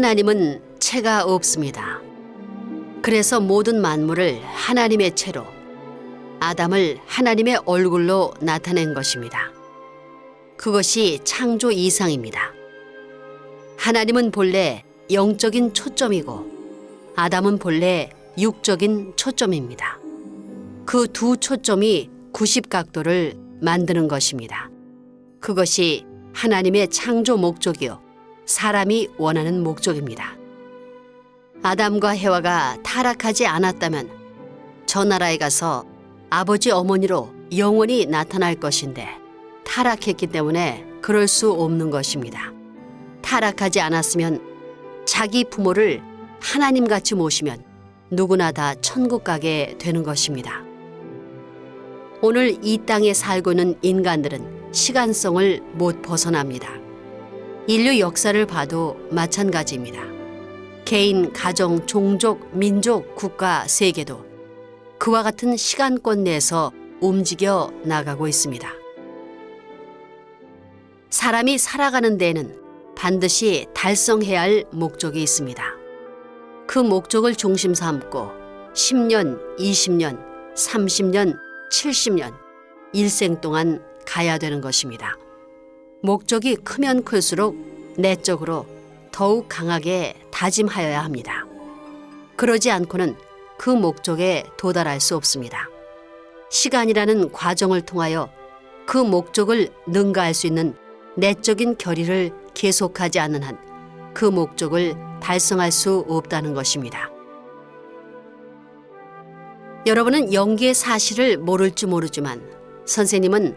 하나님은 체가 없습니다. 그래서 모든 만물을 하나님의 체로, 아담을 하나님의 얼굴로 나타낸 것입니다. 그것이 창조 이상입니다. 하나님은 본래 영적인 초점이고 아담은 본래 육적인 초점입니다. 그 두 초점이 90각도를 만드는 것입니다. 그것이 하나님의 창조 목적이요 사람이 원하는 목적입니다. 아담과 해와가 타락하지 않았다면 저 나라에 가서 아버지 어머니로 영원히 나타날 것인데 타락했기 때문에 그럴 수 없는 것입니다. 타락하지 않았으면 자기 부모를 하나님같이 모시면 누구나 다 천국 가게 되는 것입니다. 오늘 이 땅에 살고 있는 인간들은 시간성을 못 벗어납니다. 인류 역사를 봐도 마찬가지입니다. 개인, 가정, 종족, 민족, 국가, 세계도 그와 같은 시간권 내에서 움직여 나가고 있습니다. 사람이 살아가는 데에는 반드시 달성해야 할 목적이 있습니다. 그 목적을 중심 삼고 10년, 20년, 30년, 70년, 일생 동안 가야 되는 것입니다. 목적이 크면 클수록 내적으로 더욱 강하게 다짐하여야 합니다. 그러지 않고는 그 목적에 도달할 수 없습니다. 시간이라는 과정을 통하여 그 목적을 능가할 수 있는 내적인 결의를 계속하지 않는 한 그 목적을 달성할 수 없다는 것입니다. 여러분은 영계의 사실을 모를지 모르지만 선생님은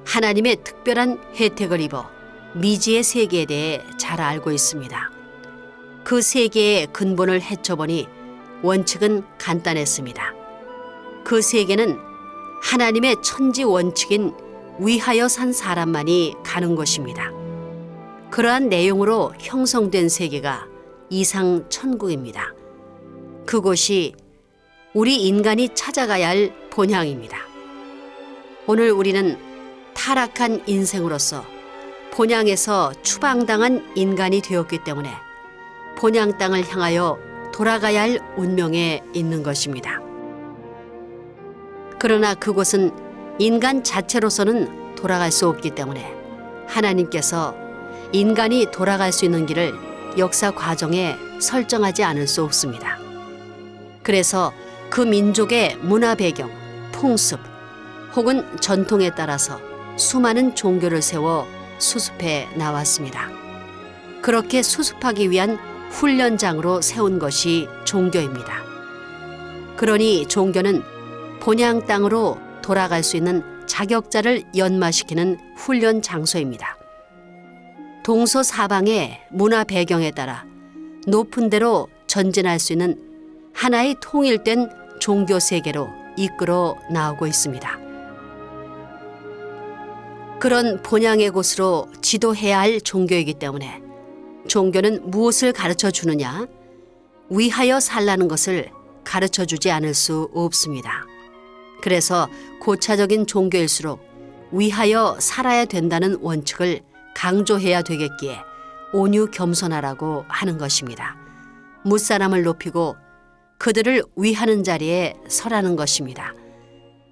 하나님의 특별한 혜택을 입어 미지의 세계에 대해 잘 알고 있습니다. 그 세계의 근본을 헤쳐보니 원칙은 간단했습니다. 그 세계는 하나님의 천지 원칙인 위하여 산 사람만이 가는 것입니다. 그러한 내용으로 형성된 세계가 이상 천국입니다. 그곳이 우리 인간이 찾아가야 할 본향입니다. 오늘 우리는 타락한 인생으로서 본향에서 추방당한 인간이 되었기 때문에 본향 땅을 향하여 돌아가야 할 운명에 있는 것입니다. 그러나 그곳은 인간 자체로서는 돌아갈 수 없기 때문에 하나님께서 인간이 돌아갈 수 있는 길을 역사 과정에 설정하지 않을 수 없습니다. 그래서 그 민족의 문화 배경, 풍습 혹은 전통에 따라서 수많은 종교를 세워 수습해 나왔습니다. 그렇게 수습하기 위한 훈련장으로 세운 것이 종교입니다. 그러니 종교는 본향 땅으로 돌아갈 수 있는 자격자를 연마시키는 훈련 장소입니다. 동서사방의 문화 배경에 따라 높은 데로 전진할 수 있는 하나의 통일된 종교 세계로 이끌어 나오고 있습니다. 그런 본향의 곳으로 지도해야 할 종교이기 때문에 종교는 무엇을 가르쳐 주느냐? 위하여 살라는 것을 가르쳐 주지 않을 수 없습니다. 그래서 고차적인 종교일수록 위하여 살아야 된다는 원칙을 강조해야 되겠기에 온유 겸손하라고 하는 것입니다. 무사람을 높이고 그들을 위하는 자리에 서라는 것입니다.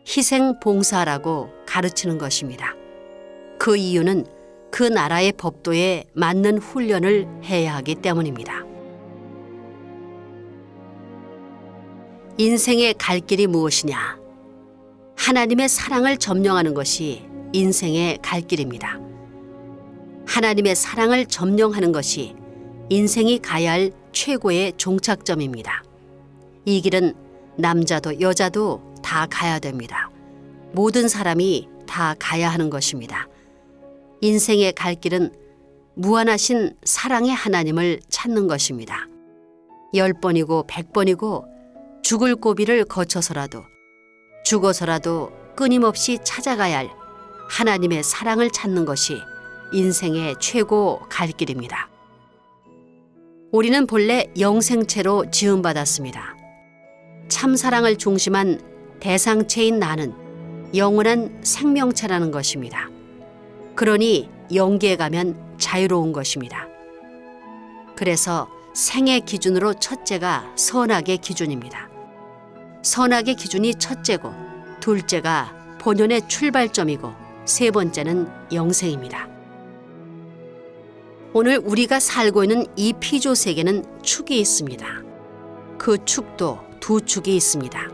희생 봉사라고 가르치는 것입니다. 그 이유는 그 나라의 법도에 맞는 훈련을 해야 하기 때문입니다. 인생의 갈 길이 무엇이냐? 하나님의 사랑을 점령하는 것이 인생의 갈 길입니다. 하나님의 사랑을 점령하는 것이 인생이 가야 할 최고의 종착점입니다. 이 길은 남자도 여자도 다 가야 됩니다. 모든 사람이 다 가야 하는 것입니다. 인생의 갈 길은 무한하신 사랑의 하나님을 찾는 것입니다. 10번이고 100번이고 죽을 고비를 거쳐서라도 죽어서라도 끊임없이 찾아가야 할 하나님의 사랑을 찾는 것이 인생의 최고 갈 길입니다. 우리는 본래 영생체로 지음받았습니다. 참사랑을 중심한 대상체인 나는 영원한 생명체라는 것입니다. 그러니 영계에 가면 자유로운 것입니다. 그래서 생애 기준으로 첫째가 선악의 기준입니다. 선악의 기준이 첫째고 둘째가 본연의 출발점이고 세 번째는 영생입니다. 오늘 우리가 살고 있는 이 피조 세계는 축이 있습니다. 그 축도 두 축이 있습니다.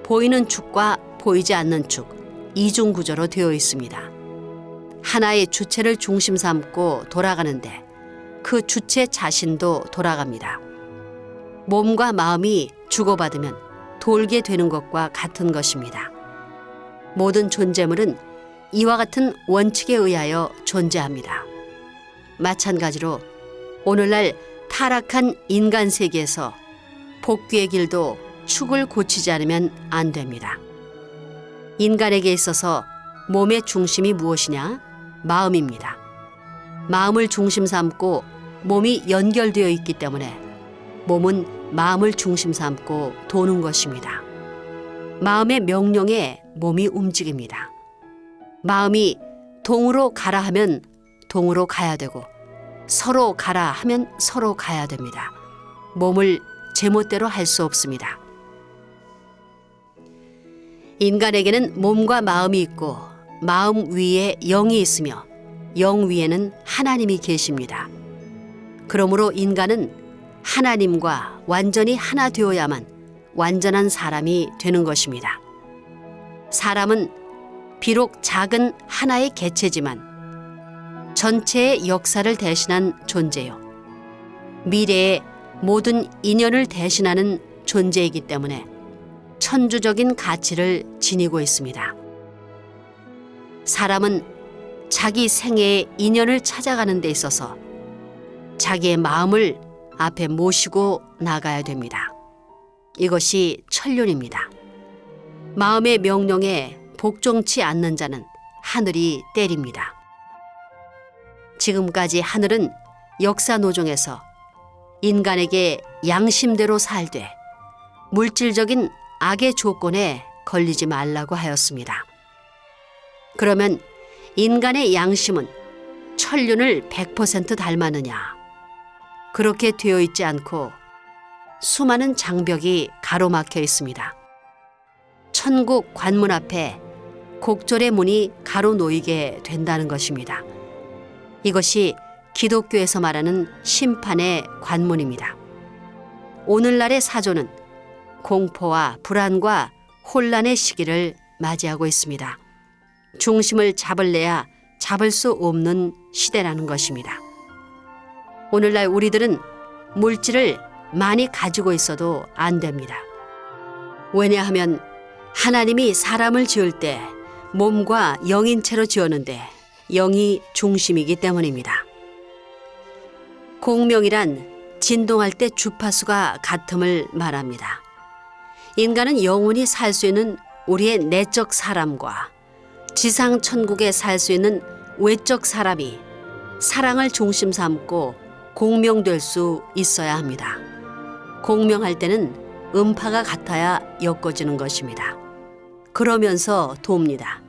보이는 축과 보이지 않는 축, 이중 구조로 되어 있습니다. 하나의 주체를 중심 삼고 돌아가는데 그 주체 자신도 돌아갑니다. 몸과 마음이 주고받으면 돌게 되는 것과 같은 것입니다. 모든 존재물은 이와 같은 원칙에 의하여 존재합니다. 마찬가지로 오늘날 타락한 인간 세계에서 복귀의 길도 축을 고치지 않으면 안 됩니다. 인간에게 있어서 몸의 중심이 무엇이냐? 마음입니다. 마음을 중심 삼고 몸이 연결되어 있기 때문에 몸은 마음을 중심 삼고 도는 것입니다. 마음의 명령에 몸이 움직입니다. 마음이 동으로 가라 하면 동으로 가야 되고 서로 가라 하면 서로 가야 됩니다. 몸을 제멋대로 할 수 없습니다. 인간에게는 몸과 마음이 있고 마음 위에 영이 있으며 영 위에는 하나님이 계십니다. 그러므로 인간은 하나님과 완전히 하나 되어야만 완전한 사람이 되는 것입니다. 사람은 비록 작은 하나의 개체지만 전체의 역사를 대신한 존재요. 미래의 모든 인연을 대신하는 존재이기 때문에 천주적인 가치를 지니고 있습니다. 사람은 자기 생애의 인연을 찾아가는 데 있어서 자기의 마음을 앞에 모시고 나가야 됩니다. 이것이 천륜입니다. 마음의 명령에 복종치 않는 자는 하늘이 때립니다. 지금까지 하늘은 역사 노정에서 인간에게 양심대로 살되 물질적인 악의 조건에 걸리지 말라고 하였습니다. 그러면 인간의 양심은 천륜을 100% 닮았느냐? 그렇게 되어 있지 않고 수많은 장벽이 가로막혀 있습니다. 천국 관문 앞에 곡절의 문이 가로놓이게 된다는 것입니다. 이것이 기독교에서 말하는 심판의 관문입니다. 오늘날의 사조는 공포와 불안과 혼란의 시기를 맞이하고 있습니다. 중심을 잡을래야 잡을 수 없는 시대라는 것입니다. 오늘날 우리들은 물질을 많이 가지고 있어도 안 됩니다. 왜냐하면 하나님이 사람을 지을 때 몸과 영인체로 지었는데 영이 중심이기 때문입니다. 공명이란 진동할 때 주파수가 같음을 말합니다. 인간은 영원히 살 수 있는 우리의 내적 사람과 지상 천국에 살 수 있는 외적 사람이 사랑을 중심 삼고 공명될 수 있어야 합니다. 공명할 때는 음파가 같아야 엮어지는 것입니다. 그러면서 돕니다.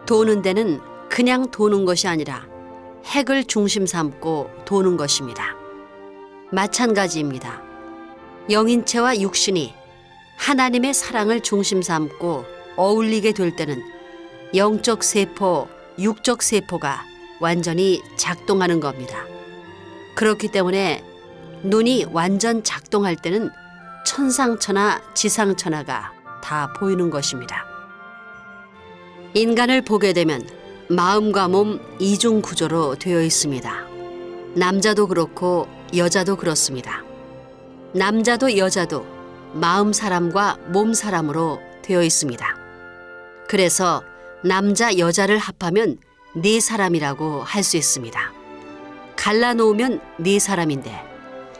도는 데는 그냥 도는 것이 아니라 핵을 중심 삼고 도는 것입니다. 마찬가지입니다. 영인체와 육신이 하나님의 사랑을 중심 삼고 어울리게 될 때는 영적 세포, 육적 세포가 완전히 작동하는 겁니다. 그렇기 때문에 눈이 완전 작동할 때는 천상천하, 지상천하가 다 보이는 것입니다. 인간을 보게 되면 마음과 몸 이중 구조로 되어 있습니다. 남자도 그렇고 여자도 그렇습니다. 남자도 여자도 마음 사람과 몸 사람으로 되어 있습니다. 그래서 남자 여자를 합하면 네 사람이라고 할 수 있습니다. 갈라놓으면 네 사람인데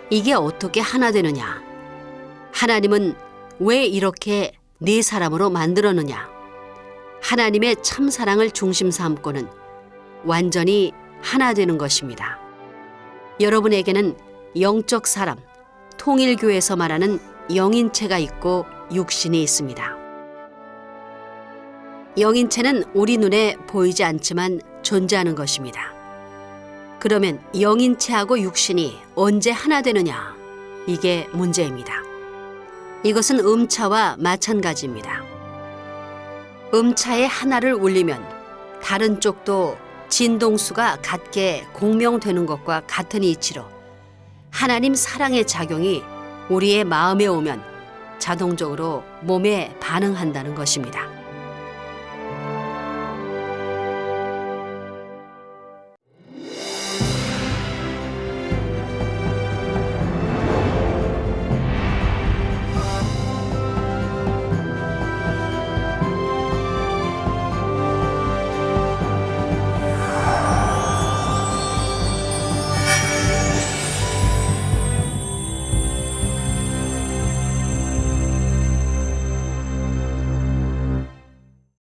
이게 어떻게 하나 되느냐? 하나님은 왜 이렇게 네 사람으로 만들었느냐? 하나님의 참 사랑을 중심 삼고는 완전히 하나 되는 것입니다. 여러분에게는 영적 사람, 통일교에서 말하는 영인체가 있고 육신이 있습니다. 영인체는 우리 눈에 보이지 않지만 존재하는 것입니다. 그러면 영인체하고 육신이 언제 하나 되느냐? 이게 문제입니다. 이것은 음차와 마찬가지입니다. 음차의 하나를 울리면 다른 쪽도 진동수가 같게 공명되는 것과 같은 이치로 하나님 사랑의 작용이 우리의 마음에 오면 자동적으로 몸에 반응한다는 것입니다.